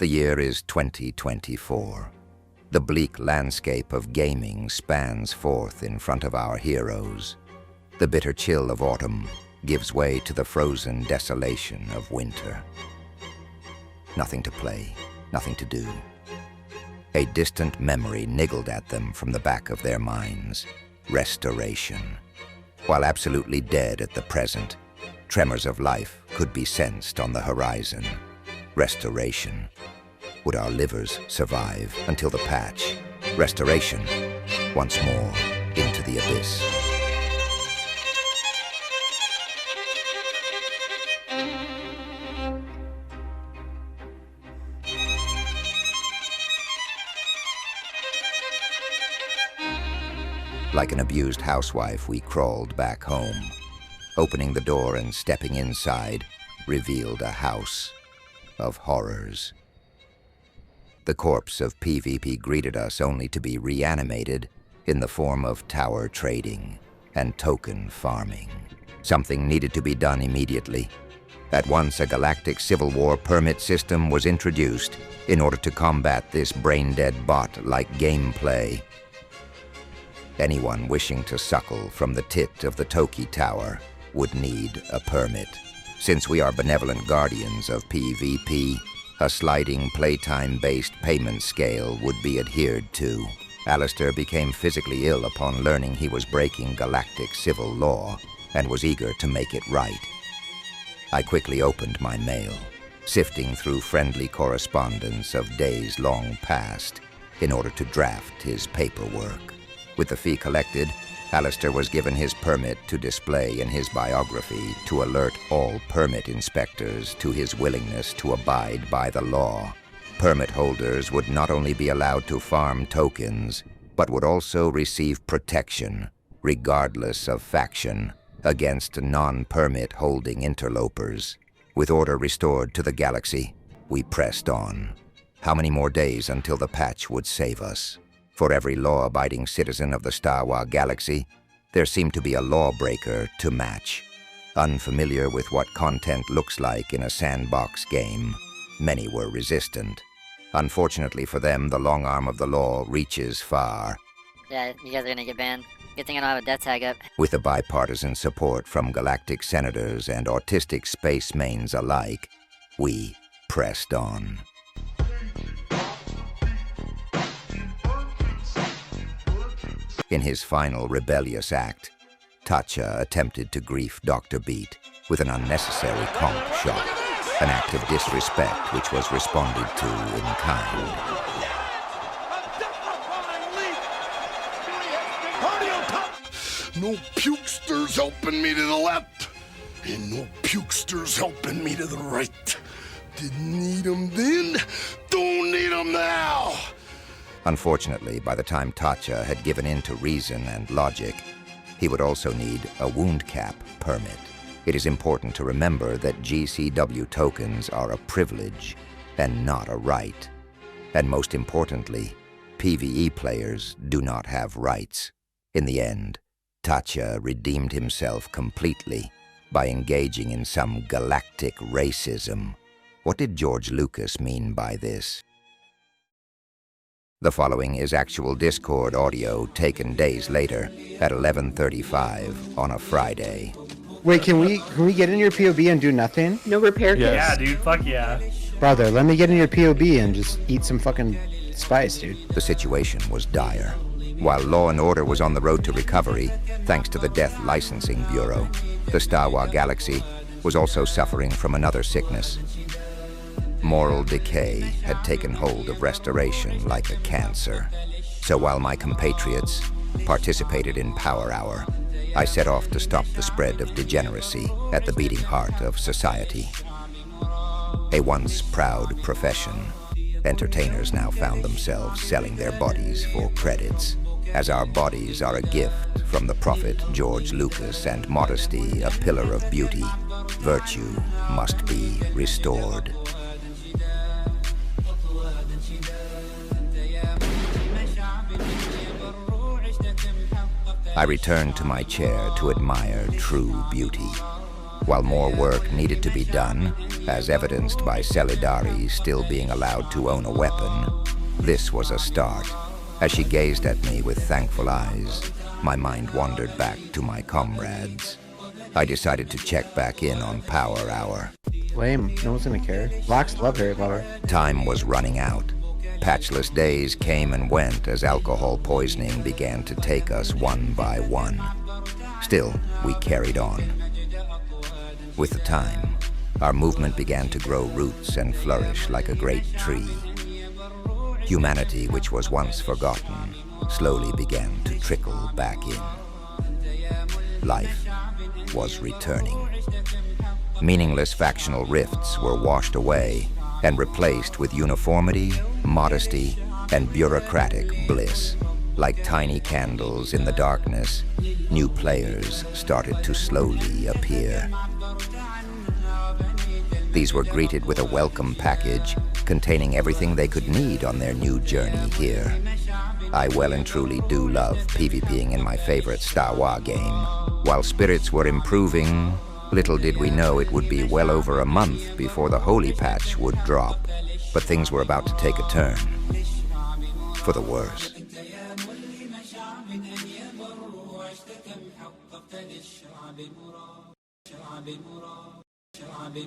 The year is 2024. The bleak landscape of gaming spans forth in front of our heroes. The bitter chill of autumn gives way to the frozen desolation of winter. Nothing to play, nothing to do. A distant memory niggled at them from the back of their minds. Restoration. While absolutely dead at the present, tremors of life could be sensed on the horizon. Restoration. Would our livers survive until the patch? Restoration. Once more, into the abyss. Like an abused housewife, we crawled back home. Opening the door and stepping inside revealed a house of horrors. The corpse of PvP greeted us only to be reanimated in the form of tower trading and token farming. Something needed to be done immediately. At once, a galactic civil war permit system was introduced in order to combat this brain-dead bot-like gameplay. Anyone wishing to suckle from the tit of the Toki Tower would need a permit. Since we are benevolent guardians of PvP, a sliding playtime-based payment scale would be adhered to. Alistair became physically ill upon learning he was breaking galactic civil law and was eager to make it right. I quickly opened my mail, sifting through friendly correspondence of days long past in order to draft his paperwork. With the fee collected, Alistair was given his permit to display in his biography to alert all permit inspectors to his willingness to abide by the law. Permit holders would not only be allowed to farm tokens, but would also receive protection, regardless of faction, against non-permit holding interlopers. With order restored to the Galaxy, we pressed on. How many more days until the patch would save us? For every law-abiding citizen of the Stawa Galaxy, there seemed to be a lawbreaker to match. Unfamiliar with what content looks like in a sandbox game, many were resistant. Unfortunately for them, the long arm of the law reaches far. Yeah, you guys are gonna get banned. Good thing I don't have a death tag up. With the bipartisan support from galactic senators and autistic space mains alike, we pressed on. In his final rebellious act, Tatcha attempted to grief Dr. Beat with an unnecessary comp shot, an act of disrespect which was responded to in kind. No pukesters helping me to the left, and no pukesters helping me to the right. Didn't need them then, don't need them now. Unfortunately, by the time Tatcha had given in to reason and logic, he would also need a wound cap permit. It is important to remember that GCW tokens are a privilege and not a right. And most importantly, PvE players do not have rights. In the end, Tatcha redeemed himself completely by engaging in some galactic racism. What did George Lucas mean by this? The following is actual Discord audio taken days later at 11:35 on a Friday. Wait, can we get in your POB and do nothing? No repair kits? Yeah, dude, fuck yeah. Brother, let me get in your POB and just eat some fucking spice, dude. The situation was dire. While law and order was on the road to recovery, thanks to the Death Licensing Bureau, the Stawa Galaxy was also suffering from another sickness. Moral decay had taken hold of restoration like a cancer. So while my compatriots participated in Power Hour, I set off to stop the spread of degeneracy at the beating heart of society. A once proud profession, entertainers now found themselves selling their bodies for credits. As our bodies are a gift from the prophet George Lucas and modesty a pillar of beauty, virtue must be restored. I returned to my chair to admire true beauty. While more work needed to be done, as evidenced by Celidari still being allowed to own a weapon, this was a start. As she gazed at me with thankful eyes, my mind wandered back to my comrades. I decided to check back in on Power Hour. Lame. No one's gonna care. Locks love Harry Potter. Time was running out. Patchless days came and went as alcohol poisoning began to take us one by one. Still, we carried on. With the time, our movement began to grow roots and flourish like a great tree. Humanity, which was once forgotten, slowly began to trickle back in. Life was returning. Meaningless factional rifts were washed away and replaced with uniformity, modesty, and bureaucratic bliss. Like tiny candles in the darkness, new players started to slowly appear. These were greeted with a welcome package containing everything they could need on their new journey here. I well and truly do love PvPing in my favorite Stawa game. While spirits were improving, little did we know it would be well over a month before the holy patch would drop. But things were about to take a turn. For the worse.